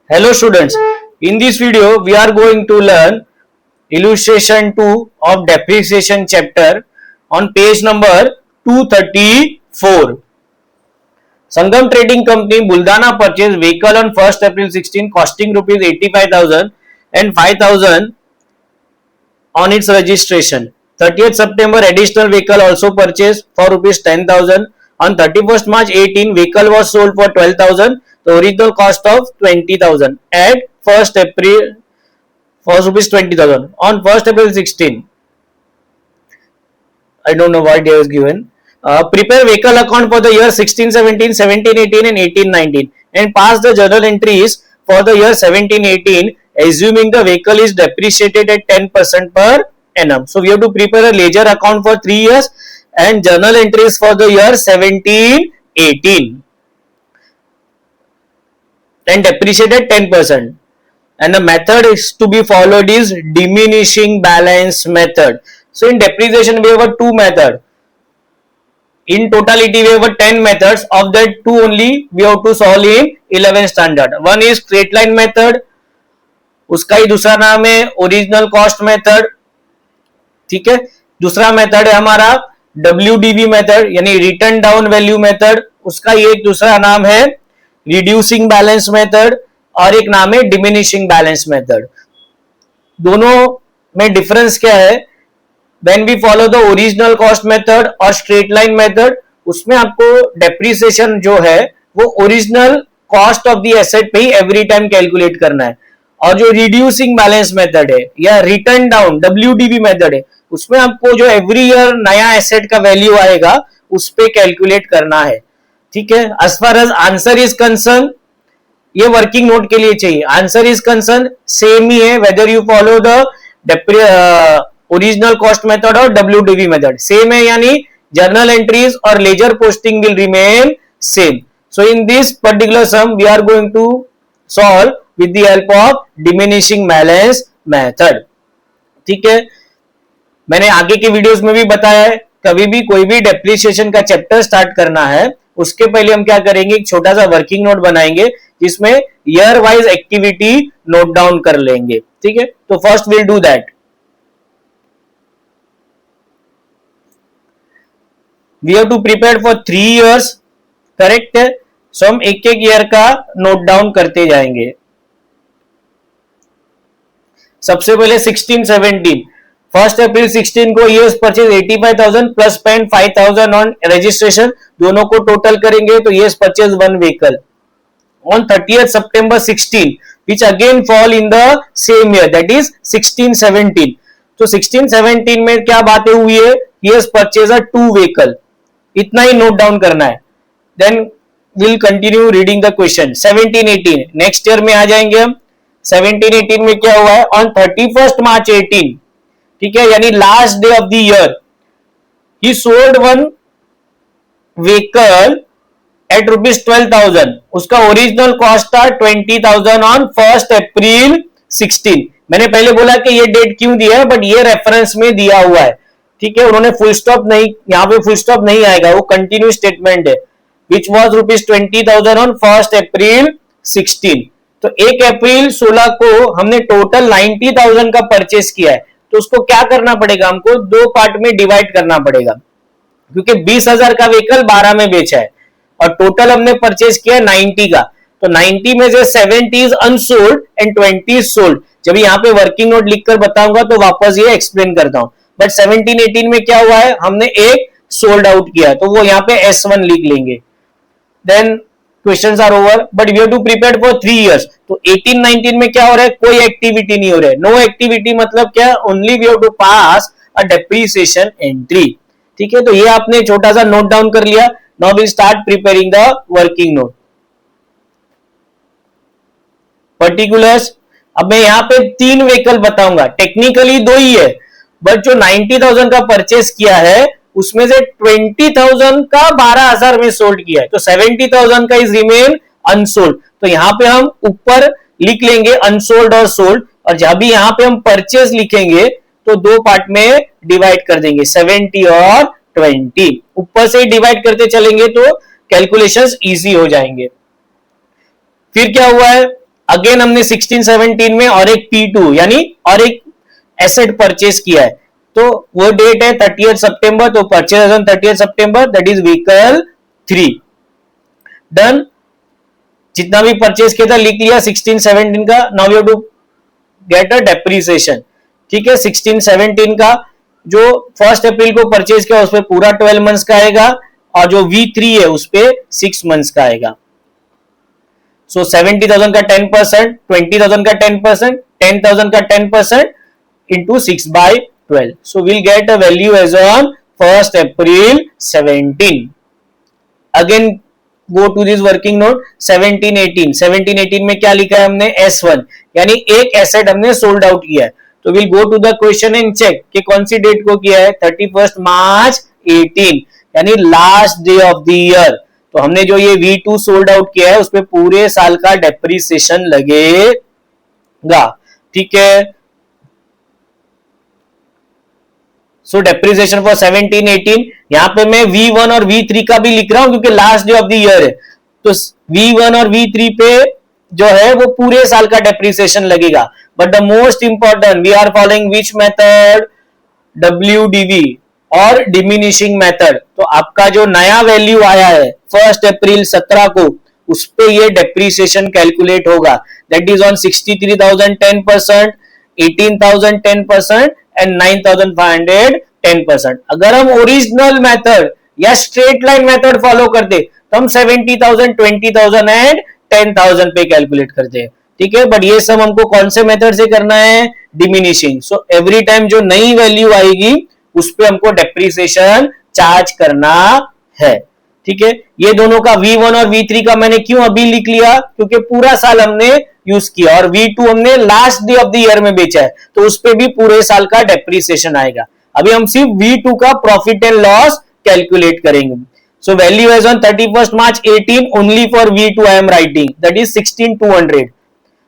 Hello students, in this video we are going to learn illustration 2 of depreciation chapter on page number 234. Sangam Trading Company Buldana purchased vehicle on 1st April 16 costing rupees 85,000 and 5,000 on its registration. 30th September additional vehicle also purchased for rupees 10,000. On 31st March 18 vehicle was sold for 12,000. The original cost of 20,000 at 1st April was rupees 20,000. On 1st April 16, I don't know why day was given. Prepare vehicle account for the year 16-17, 17-18 and 18-19 and pass the journal entries for the year 17-18 assuming the vehicle is depreciated at 10% per annum. So we have to prepare a ledger account for 3 years and journal entries for the year 17-18 and depreciated 10%. And the method is to be followed is diminishing balance method. So in depreciation we have two methods. In totality we have 10 methods. Of that 2 only we have to solve in 11 standard. One is straight line method, उसका ही दूसरा नाम है original cost method. ठीक है, दूसरा method है हमारा WDV method यानी रिटर्न डाउन वैल्यू मेथड, उसका ही एक दूसरा नाम है रिड्यूसिंग बैलेंस मेथड और एक नाम है डिमिनिशिंग बैलेंस मेथड. दोनों में डिफरेंस क्या है? When we follow the original cost method और स्ट्रेट लाइन मेथड, उसमें आपको डेप्रिसिएशन जो है वो original cost of the asset पे ही एवरी टाइम कैलकुलेट करना है. और जो रिड्यूसिंग बैलेंस मेथड है या रिटर्न डाउन WDV मेथड है, उसमें आपको जो एवरी ईयर नया एसेट का वैल्यू आएगा उस पे कैलकुलेट करना है. ठीक है, as far as answer is concern, ये वर्किंग नोट के लिए चाहिए. आंसर इज कंसर्न सेम ही है whether you follow the original cost method और WDV मेथड सेम है, यानी जर्नल एंट्रीज और ledger posting will remain same. So in this particular sum we are going to solve with the help of diminishing balance method. ठीक है, मैंने आगे के videos में भी बताया है, कभी भी कोई भी डेप्रिसिएशन का चैप्टर स्टार्ट करना है उसके पहले हम क्या करेंगे, एक छोटा सा वर्किंग नोट बनाएंगे जिसमें year wise activity note down कर लेंगे. ठीक है, तो first will do that. We have to prepare for 3 years, correct है. सो हम एक एक ईयर का नोट डाउन करते जाएंगे. सबसे पहले 16-17, 1st April 16 को years purchase 85,000 plus spend 5,000 on registration, दोनों को टोटल करेंगे तो years purchase 1 vehicle. On 30th September 16 which again fall in the same year, that is 16-17. तो 16-17 में क्या बातें हुई है, ईयर्स परचेज 2 व्हीकल, इतना ही नोट डाउन करना है. Then will continue reading the question. 17-18 next year में आ जाएंगे हम. 17-18 में क्या हुआ है, ऑन 31st March 18, ठीक है, यानी last day of the year, he sold 1 vehicle eight rupees 12,000. उसका ओरिजिनल कॉस्ट था 20,000 ऑन 1st April 16. मैंने पहले बोला कि ये डेट क्यों दिया है, बट ये रेफरेंस में दिया हुआ है. ठीक है, उन्होंने फुल स्टॉप नहीं, यहाँ पे फुल स्टॉप नहीं आएगा, वो कंटिन्यू स्टेटमेंट है. Which was rupees 20,000 on 1st April 16. तो 1 अप्रैल 16 को हमने टोटल 90,000 का परचेस किया है, तो उसको क्या करना पड़ेगा, हमको 2 पार्ट में डिवाइड करना पड़ेगा, क्योंकि 20,000 का व्हीकल 12 में बेचा है और टोटल हमने परचेस किया 90 का. तो 90 में से 70 is unsold and 20 is sold. जब यहाँ पे वर्किंग नोट लिखकर बताऊंगा तो वापस ये एक्सप्लेन करता हूं. बट 17-18 में क्या हुआ है, हमने एक सोल्ड आउट किया, तो वो यहाँ पे S1 लिख लेंगे. Then questions are over, but we have to prepare for 3 years. तो 18-19 में क्या हो रहा है, कोई एक्टिविटी नहीं हो रहा है. नो एक्टिविटी मतलब क्या, only we have to pass a depreciation entry. ठीक है, तो ये आपने छोटा सा नोट डाउन कर लिया. Now will start preparing the working note. Particulars, अब मैं यहाँ पे 3 व्हीकल बताऊंगा, टेक्निकली 2 ही है, बट जो 90,000 का परचेस किया है उसमें से 20,000 का 12,000 में सोल्ड किया है, तो 70,000 का इज रिमेन अनसोल्ड. तो यहाँ पे हम ऊपर लिख लेंगे अनसोल्ड और सोल्ड, और जब भी यहाँ पे हम परचेस लिखेंगे तो 2 पार्ट में डिवाइड कर देंगे, 70 और 20. ऊपर से डिवाइड करते चलेंगे तो कैलकुलेशंस इजी हो जाएंगे. फिर क्या हुआ है, अगेन हमने 16-17 में और एक P2 यानी और एक एसेट परचेज किया है, तो वो डेट है 30 सितंबर, तो परचेज ऑन 30 सितंबर, दैट इज व्हीकल 3 डन। जितना भी परचेज किया था लिख लिया 16-17 का। Now you to get a depreciation, ठीक है। 16-17 का जो 1 अप्रैल को परचेज किया उस पर पूरा 12 मंथ्स का आएगा, और जो V3 है उस पे 6 मंथ्स का आएगा। सो 70,000 का 10%, 20,000 का 10%, 10,000 का 10% into 6/12. So we'll get a value as on 1st April 17. Again go to this working note 17-18. 17-18 में क्या लिखा है हमने S1 यानी एक एसेट हमने सोल्ड आउट किया है। तो will go to the question and check कि कौन सी डेट को किया है, 31 मार्च 18 यानी last day of the year. तो हमने जो ये V2 सोल्ड आउट किया है उस पे पूरे साल का डेप्रिसिएशन लगेगा, ठीक है। सो डेप्रिसिएशन फॉर 17-18, यहां पे मैं V1 और V3 का भी लिख रहा हूं क्योंकि last day of the year है, तो V1 और V3 पे जो है वो पूरे साल का डेप्रिसिएशन लगेगा। But the most important, we are following which method, WDV और डिमिनिशिंग मेथड। तो आपका जो नया वैल्यू आया है 1 अप्रैल 17 को, उस पे ये डेप्रिसिएशन कैलकुलेट होगा, दैट इज ऑन 63,000 10%, 18,000 10% एंड 9,500 10%। अगर हम ओरिजिनल मेथड या स्ट्रेट लाइन मेथड फॉलो करते तो हम 70,000 20,000 एंड 10,000 पे कैलकुलेट करते हैं, ठीक है। बट ये सब हमको कौन से मेथड से करना है, डिमिनिशिंग। सो एवरी टाइम जो नई वैल्यू आएगी उस पे हमको डेप्रिसिएशन चार्ज करना है, ठीक है। ये दोनों का V1 और V3 का मैंने क्यों अभी लिख लिया, क्योंकि पूरा साल हमने यूज किया, और V2 हमने last day of the year में बेचा है तो उस पे भी पूरे साल का डेप्रिसिएशन आएगा। अभी हम सिर्फ V2 का प्रॉफिट एंड लॉस कैलकुलेट करेंगे। So value as on 31 March 18 only for V2 I am writing, that is 16,200।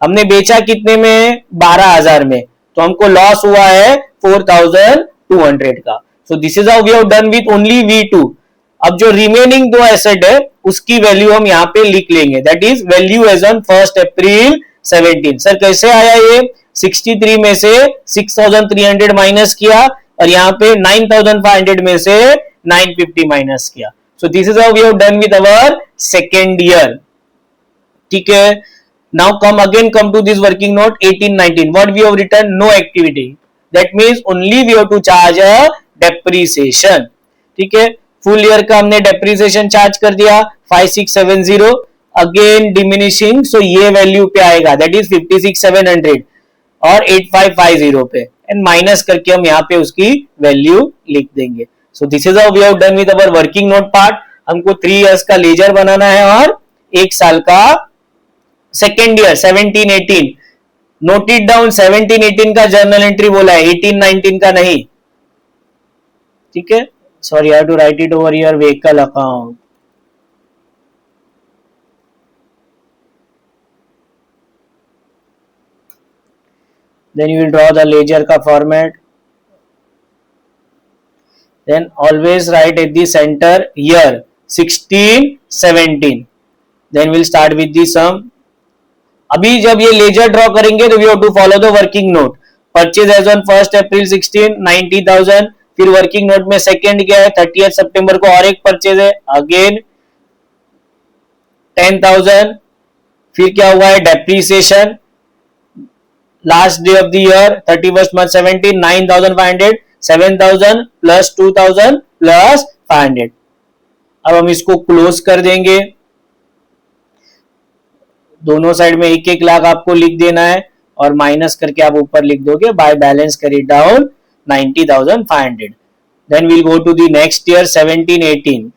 हमने बेचा कितने में, 12,000 में, तो हमको लॉस हुआ है 4,200 का। So this is how we have done with only V2। अब जो रिमेनिंग दो एसेट है उसकी वैल्यू हम यहाँ पे लिख लेंगे, that is value as on 1 April 17। Sir कैसे आया ये, 63 में से 6,300 माइनस किया और यहाँ पे 9,500 में से 950 माइनस किया। So this is how we have done with our second year, ठीक है। Now come to this working note 18-19. What we have written, no activity, that means only we have to charge a depreciation, ठीक है। Full year का हमने depreciation charge कर दिया 5670, again diminishing, सो ये value पे आएगा, दैट इज 56,700 और 8550 पे, एंड माइनस करके हम यहाँ पे उसकी वैल्यू लिख देंगे। So this is how we have done with our working note part. हमको 3 इयर्स का लेजर बनाना है और 1 साल का second year 17-18। Note it down, 17-18 का जर्नल एंट्री बोला है, 18-19 का नहीं, ठीक है। Sorry, I have to write it over your vehicle account. Then you will draw the ledger का format. Then always write at the center year 16-17. Then we'll start with the sum. अभी जब ये लेजर ड्रॉ करेंगे तो we have to follow the working note. Purchase as on 1 April 16, 90,000. फिर working note में second क्या है, 30 सितंबर को और एक परचेज है, अगेन 10,000। फिर क्या हुआ है, depreciation last day of the year 31 March 17, 9,500, 7,000 plus 2,000 plus 500। अब हम इसको क्लोज कर देंगे, दोनों साइड में 1-1 लाख आपको लिख देना है और माइनस करके आप ऊपर लिख दोगे by balance carry down 90,500। Then will go to the next year 17-18।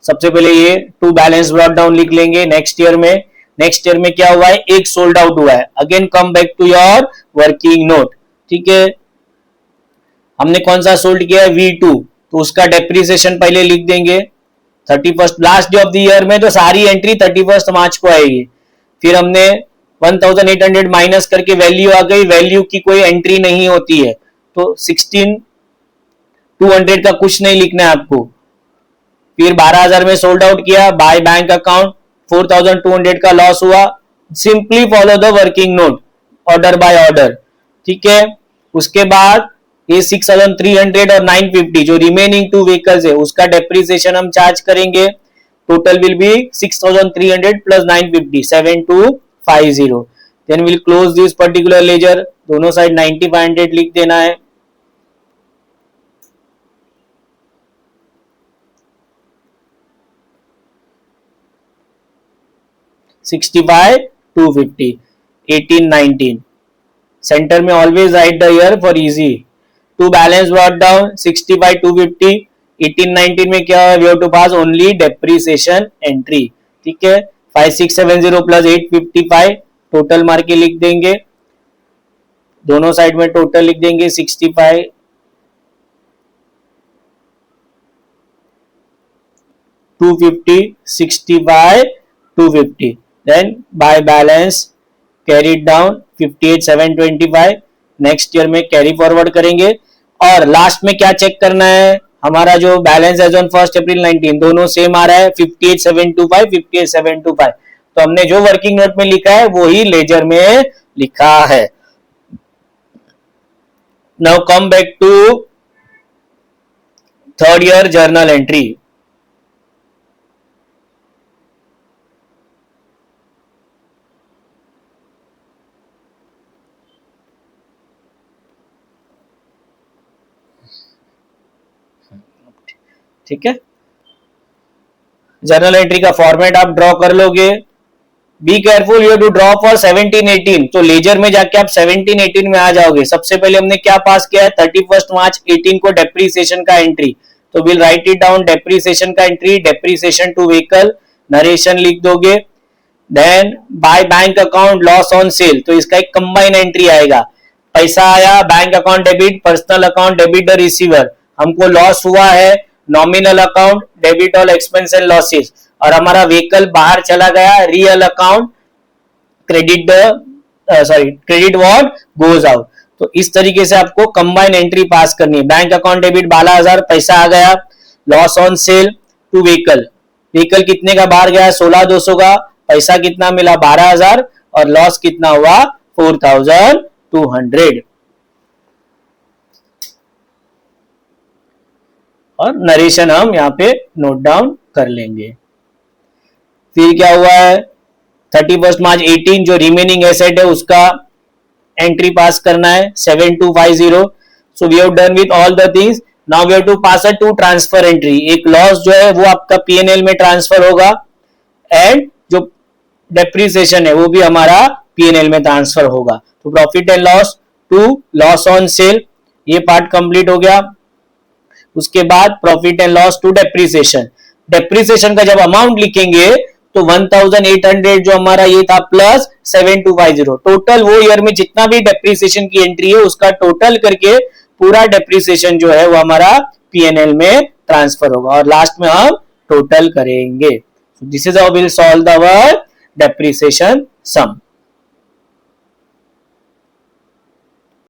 सबसे पहले ये टू बैलेंस ब्रॉट डाउन लिख लेंगे। नेक्स्ट ईयर में क्या हुआ है, एक सोल्ड आउट हुआ है। Again come back to your working note, ठीक है। हमने कौन सा सोल्ड किया है, V2, तो उसका डेप्रिसिएशन पहले लिख देंगे 31 last day of the year में, तो सारी एंट्री 31 मार्च को आएगी। फिर हमने 1,800 माइनस करके वैल्यू आ गई, वैल्यू की कोई एंट्री नहीं होती है तो 16,200 का कुछ नहीं लिखना है आपको। फिर 12,000 में सोल्ड आउट किया बाय बैंक अकाउंट, 4,200 का लॉस हुआ, simply follow the working note order by order, ठीक है। उसके बाद ये 6300 और 950 जो रिमेनिंग टू व्हीकल्स है उसका डेप्रिसिएशन हम चार्ज करेंगे। Total will be 6300 plus 950 7250। Then will close this particular ledger, दोनों साइड 9500 लिख देना है। $65,250 1819 सेंटर में always write the year for easy. To balance brought down 65,250 1819 में क्या है, we have to pass only depreciation entry, ठीक है। 5670 प्लस 855 टोटल मार के लिख देंगे, दोनों साइड में टोटल लिख देंगे 65 250 65 250 then by balance carry down 58,725 next year में कैरी फॉरवर्ड करेंगे। और लास्ट में क्या चेक करना है, हमारा जो बैलेंस एज ऑन 1 अप्रैल 19 दोनों सेम आ रहा है 58,725 58,725। तो हमने जो वर्किंग नोट में लिखा है वो ही लेजर में लिखा है। Now come back to third year journal entry. ठीक है, जर्नल एंट्री का फॉर्मेट आप ड्रॉ कर लोगे। Be careful you to draw for 17-18, तो लेजर में जाके आप 17-18 में आ जाओगे। सबसे पहले हमने क्या पास किया है 31 मार्च 18 को डेप्रिसिएशन का एंट्री, तो will write it down depreciation का entry, depreciation to vehicle, narration लिख दोगे। Then by bank account loss on sale, तो इसका एक कंबाइन एंट्री आएगा। पैसा आया bank account debit, personal account debit the receiver, हमको लॉस हुआ है nominal account debit all expense and losses, और हमारा व्हीकल बाहर चला गया real account credit credit what goes out. तो इस तरीके से आपको कंबाइन एंट्री पास करनी है। बैंक अकाउंट डेबिट 12,000 पैसा आ गया, loss on sale to vehicle, vehicle कितने का बाहर गया 16,200 का, पैसा कितना मिला 12,000 और लॉस कितना हुआ 4,200। और नरेशन हम यहाँ पे नोट डाउन कर लेंगे। फिर क्या हुआ है 31 मार्च 18 जो रिमेनिंग एसेट है उसका एंट्री पास करना है 7250। So we have done with all the things, now we have to pass a to transfer entry. एक लॉस जो है वो आपका पीएनएल में ट्रांसफर होगा एंड जो डेप्रिसिएशन है वो भी हमारा पीएनएल में ट्रांसफर होगा। तो profit and loss to loss on sale, ये पार्ट कंप्लीट हो गया। उसके बाद profit and loss to depreciation, depreciation का जब अमाउंट लिखेंगे तो 1,800 जो हमारा ये था प्लस 7250, टोटल वो ईयर में जितना भी डेप्रिसिएशन की एंट्री है उसका टोटल करके पूरा डेप्रिसिएशन जो है वो हमारा पीएनएल में ट्रांसफर होगा और लास्ट में हम टोटल करेंगे। This is how we will solve the depreciation some.